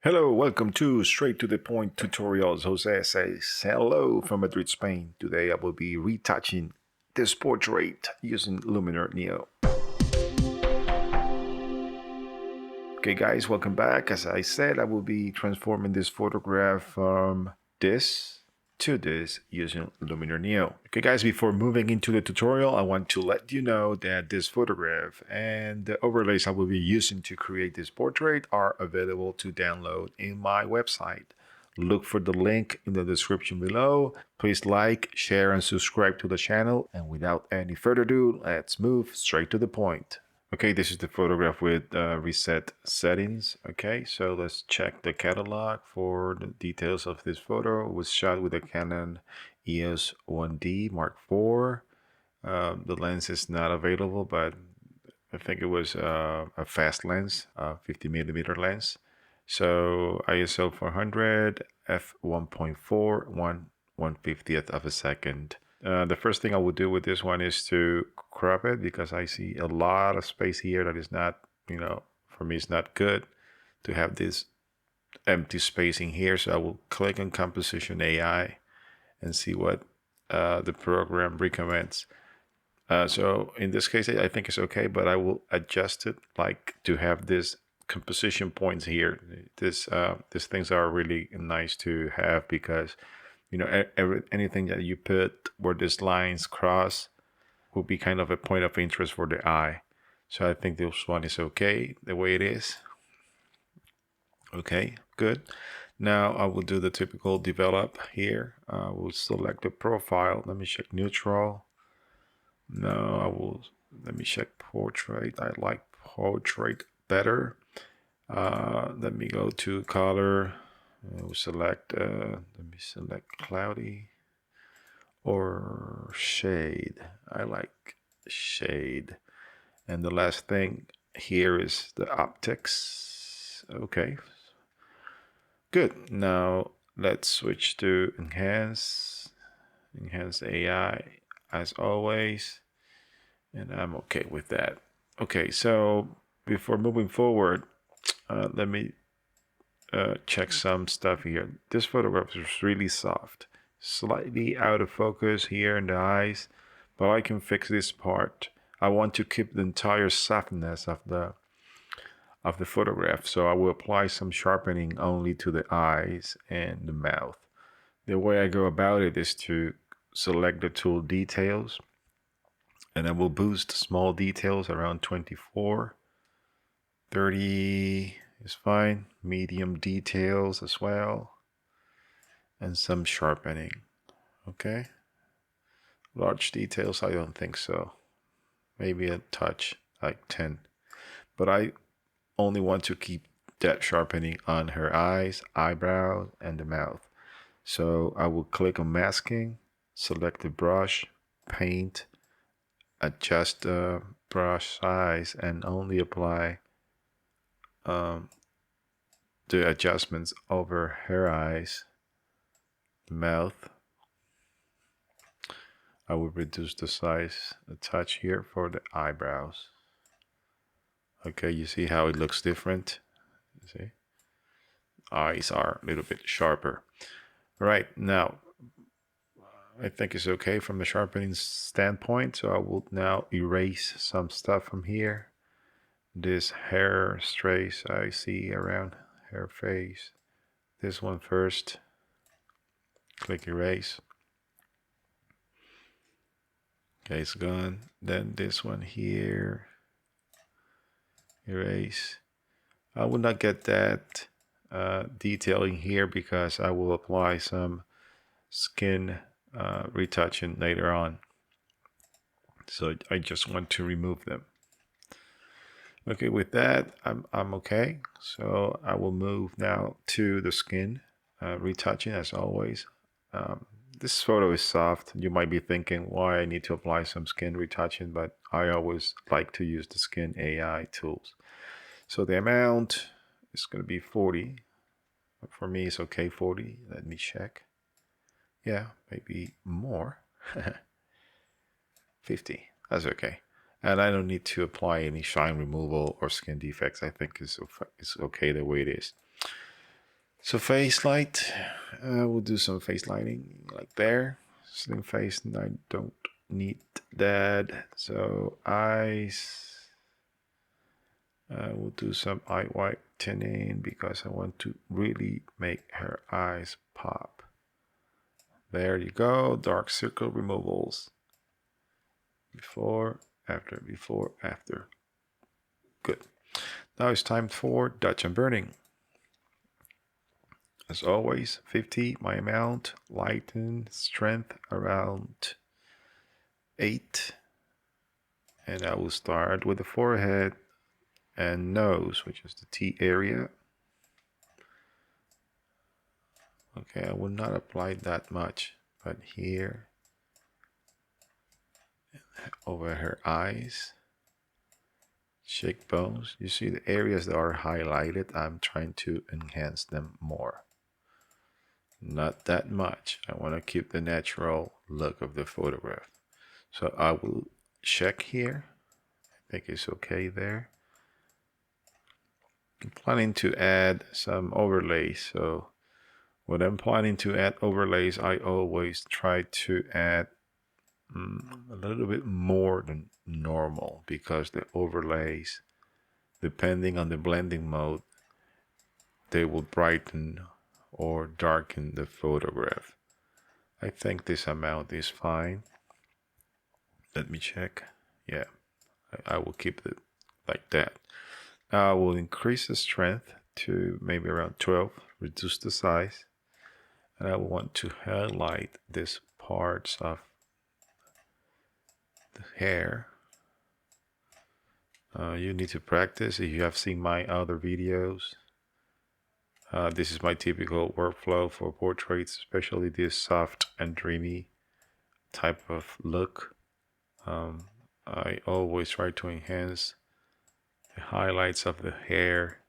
Hello, welcome to Straight to the Point Tutorials. Jose says hello from Madrid, Spain. Today I will be retouching this portrait using Luminar Neo. Okay guys, welcome back. As I said, I will be transforming this photograph from this to this using Luminar Neo. Okay guys, before moving into the tutorial, I want to let you know that this photograph and the overlays I will be using to create this portrait are available to download in my website. Look for the link in the description below. Please like, share, and subscribe to the channel. And without any further ado, let's move straight to the point. Okay, this is the photograph with reset settings. Okay, so let's check the catalog for the details of this photo. It was shot with a Canon EOS 1D Mark IV. The lens is not available, but I think it was a fast lens, a 50mm lens. So ISO 400, f1.4, 1/150th of a second. The first thing I would do with this one is to crop it because I see a lot of space here that is not, for me it's not good to have this empty spacing here. So I will click on Composition AI and see what the program recommends. So in this case, I think it's okay, but I will adjust it like to have this composition points here. These things are really nice to have because anything that you put where these lines cross will be kind of a point of interest for the eye. So I think this one is okay the way it is. Okay, good. Now I will do the typical develop here. We'll select the profile. Let me check neutral. No, let me check portrait. I like portrait better. Let me go to color. We'll select, let me select cloudy or shade. I like shade. And the last thing here is the optics. Okay, good. Now let's switch to enhance AI as always. And I'm okay with that. Okay, so before moving forward, let me check some stuff here. This photograph is really soft, slightly out of focus here in the eyes, but I can fix this part. I want to keep the entire softness of the photograph, so I will apply some sharpening only to the eyes and the mouth. The way I go about it is to select the tool details, and I will boost small details around 24. 30 is fine. Medium details as well. And some sharpening. Okay. Large details, I don't think so. Maybe a touch, like 10. But I only want to keep that sharpening on her eyes, eyebrows, and the mouth. So I will click on masking, select the brush, paint, adjust the brush size, and only apply the adjustments over her eyes, mouth. I will reduce the size a touch here for the eyebrows. Okay, you see how it looks different? You see? Eyes are a little bit sharper. Right, now I think it's okay from the sharpening standpoint, so I will now erase some stuff from here. This hair trace I see around her face. This one first. Click erase. Okay, it's gone. Then this one here. Erase. I will not get that detailing here because I will apply some skin retouching later on. So I just want to remove them. Okay, with that, I'm okay. So I will move now to the skin retouching as always. This photo is soft. You might be thinking why I need to apply some skin retouching, but I always like to use the skin AI tools. So the amount is going to be 40. For me, it's okay, 40. Let me check. Yeah, maybe more. 50. That's okay. And I don't need to apply any shine removal or skin defects. I think it's okay the way it is. So face light, we'll do some face lighting like there. Sitting face, I don't need that. So eyes, we'll do some eye white tinting because I want to really make her eyes pop. There you go, dark circle removals. Before, after. Good. Now it's time for Dutch and Burning. As always, 50, my amount, lighten, strength around 8. And I will start with the forehead and nose, which is the T area. Okay, I will not apply that much, but here, over her eyes, cheekbones, you see the areas that are highlighted, I'm trying to enhance them more. Not that much. I want to keep the natural look of the photograph. So I will check here. I think it's okay there. I'm planning to add some overlays. So when I'm planning to add overlays, I always try to add a little bit more than normal because the overlays, depending on the blending mode, they will brighten or darken the photograph. I think this amount is fine. Let me check. Yeah, I will keep it like that. I will increase the strength to maybe around 12, reduce the size, and I want to highlight these parts of the hair. You need to practice if you have seen my other videos. This is my typical workflow for portraits, especially this soft and dreamy type of look. I always try to enhance the highlights of the hair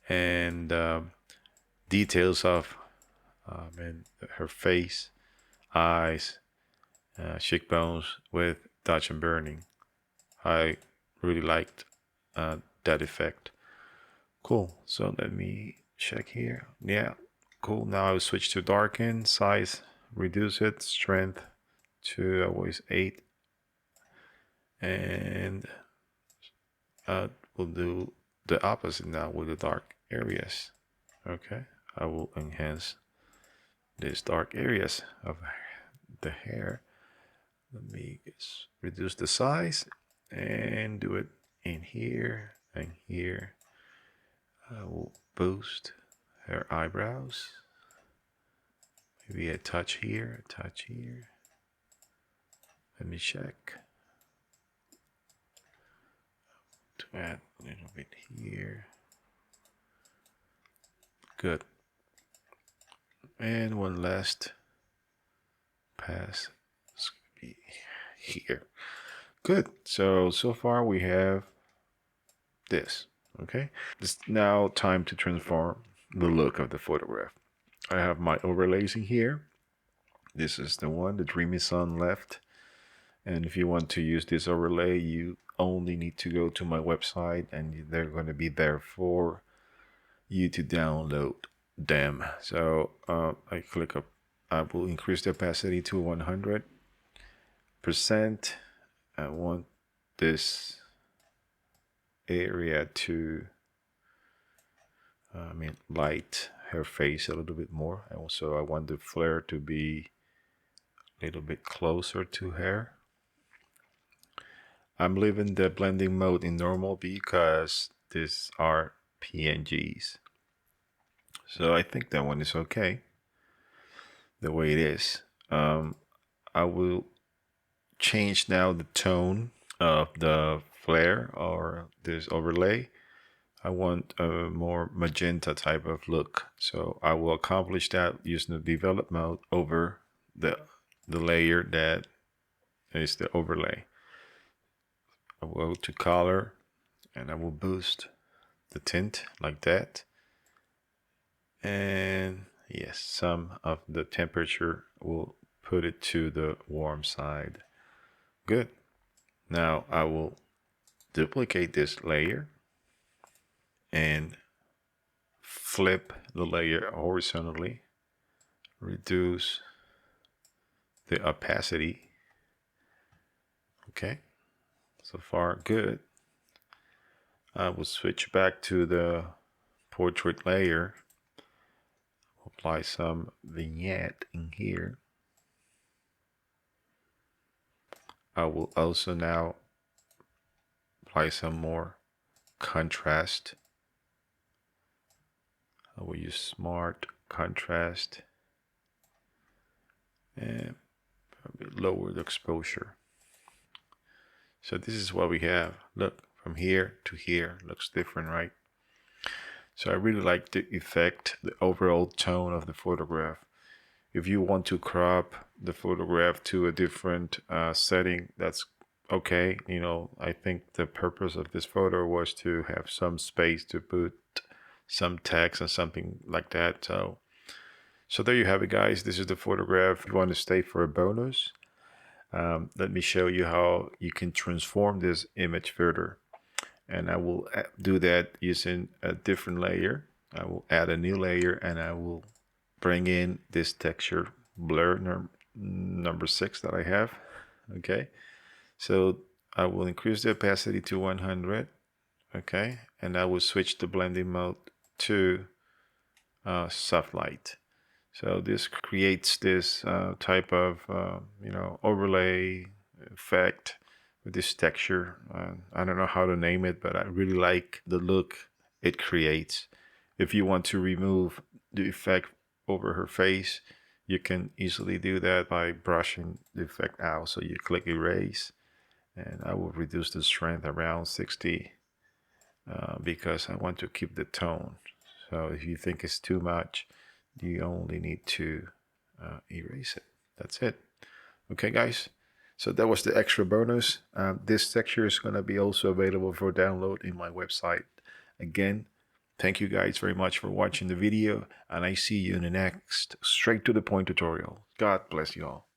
and details of and her face, eyes, cheekbones with Dutch and Burning. I really liked that effect. Cool. So let me check here. Yeah, cool. Now I will switch to darken, size, reduce it, strength to always 8. And we'll do the opposite now with the dark areas. Okay, I will enhance these dark areas of the hair. Let me reduce the size and do it in here and here. I will boost her eyebrows. Maybe a touch here, a touch here. Let me check. To add a little bit here. Good. And one last pass. It's gonna be here. Good. So far we have this. Okay. It's now time to transform the look of the photograph. I have my overlays in here. This is the one, the Dreamy Sun left. And if you want to use this overlay, you only need to go to my website and they're going to be there for you to download them. So I click up, I will increase the opacity to 100%. I want this area to light her face a little bit more. And also I want the flare to be a little bit closer to her. I'm leaving the blending mode in normal because these are PNGs. So I think that one is okay the way it is. I will change now the tone of the flare or this overlay. I want a more magenta type of look. So I will accomplish that using the develop mode over the layer that is the overlay. I will go to color and I will boost the tint like that. And yes, some of the temperature will put it to the warm side. Good. Now I will duplicate this layer and flip the layer horizontally, reduce the opacity. Okay, so far good. I will switch back to the portrait layer, apply some vignette in here. I will also now apply some more contrast. I will use smart contrast and probably lower the exposure. So this is what we have. Look, from here to here, looks different, right? So I really like the effect, the overall tone of the photograph. If you want to crop the photograph to a different setting, that's okay. You know, I think the purpose of this photo was to have some space to put some text and something like that. So there you have it, guys. This is the photograph. If you want to stay for a bonus, let me show you how you can transform this image further. And I will do that using a different layer. I will add a new layer and I will bring in this texture blur number 6 that I have. Okay, so I will increase the opacity to 100. Okay, and I will switch the blending mode to soft light. So this creates this type of overlay effect with this texture. I don't know how to name it, but I really like the look it creates. If you want to remove the effect over her face, you can easily do that by brushing the effect out. So you click erase, and I will reduce the strength around 60 because I want to keep the tone. So if you think it's too much, you only need to erase it. That's it. Okay, guys. So that was the extra bonus. This texture is going to be also available for download in my website. Again, thank you guys very much for watching the video, and I see you in the next straight to the point tutorial. God bless you all.